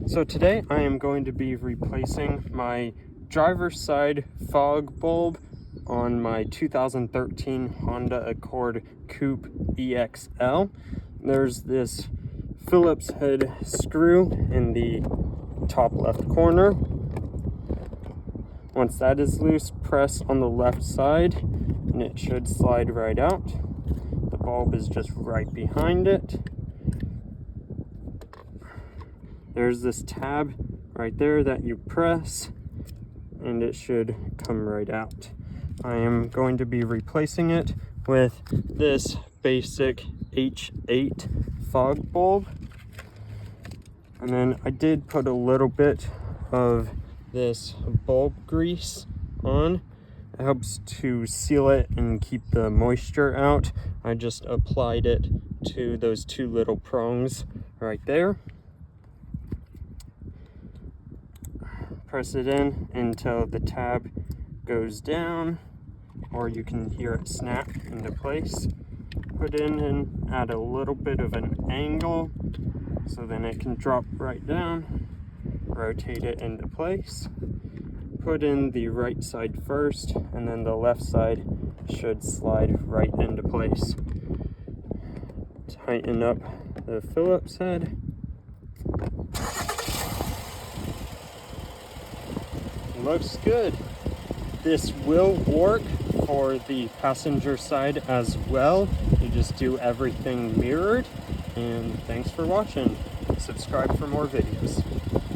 So today I am going to be replacing my driver's side fog bulb on my 2013 Honda Accord Coupe EX-L. There's this Phillips head screw in the top left corner. Once that is loose, press on the left side and it should slide right out. The bulb is just right behind it. There's this tab right there that you press and it should come right out. I am going to be replacing it with this basic H8 fog bulb. And then I did put a little bit of this bulb grease on. It helps to seal it and keep the moisture out. I just applied it to those two little prongs right there. Press it in until the tab goes down, or you can hear it snap into place. Put in and add a little bit of an angle so then it can drop right down. Rotate it into place. Put in the right side first, and then the left side should slide right into place. Tighten up the Phillips head. Looks good. This will work for the passenger side as well. You just do everything mirrored. And thanks for watching. Subscribe for more videos.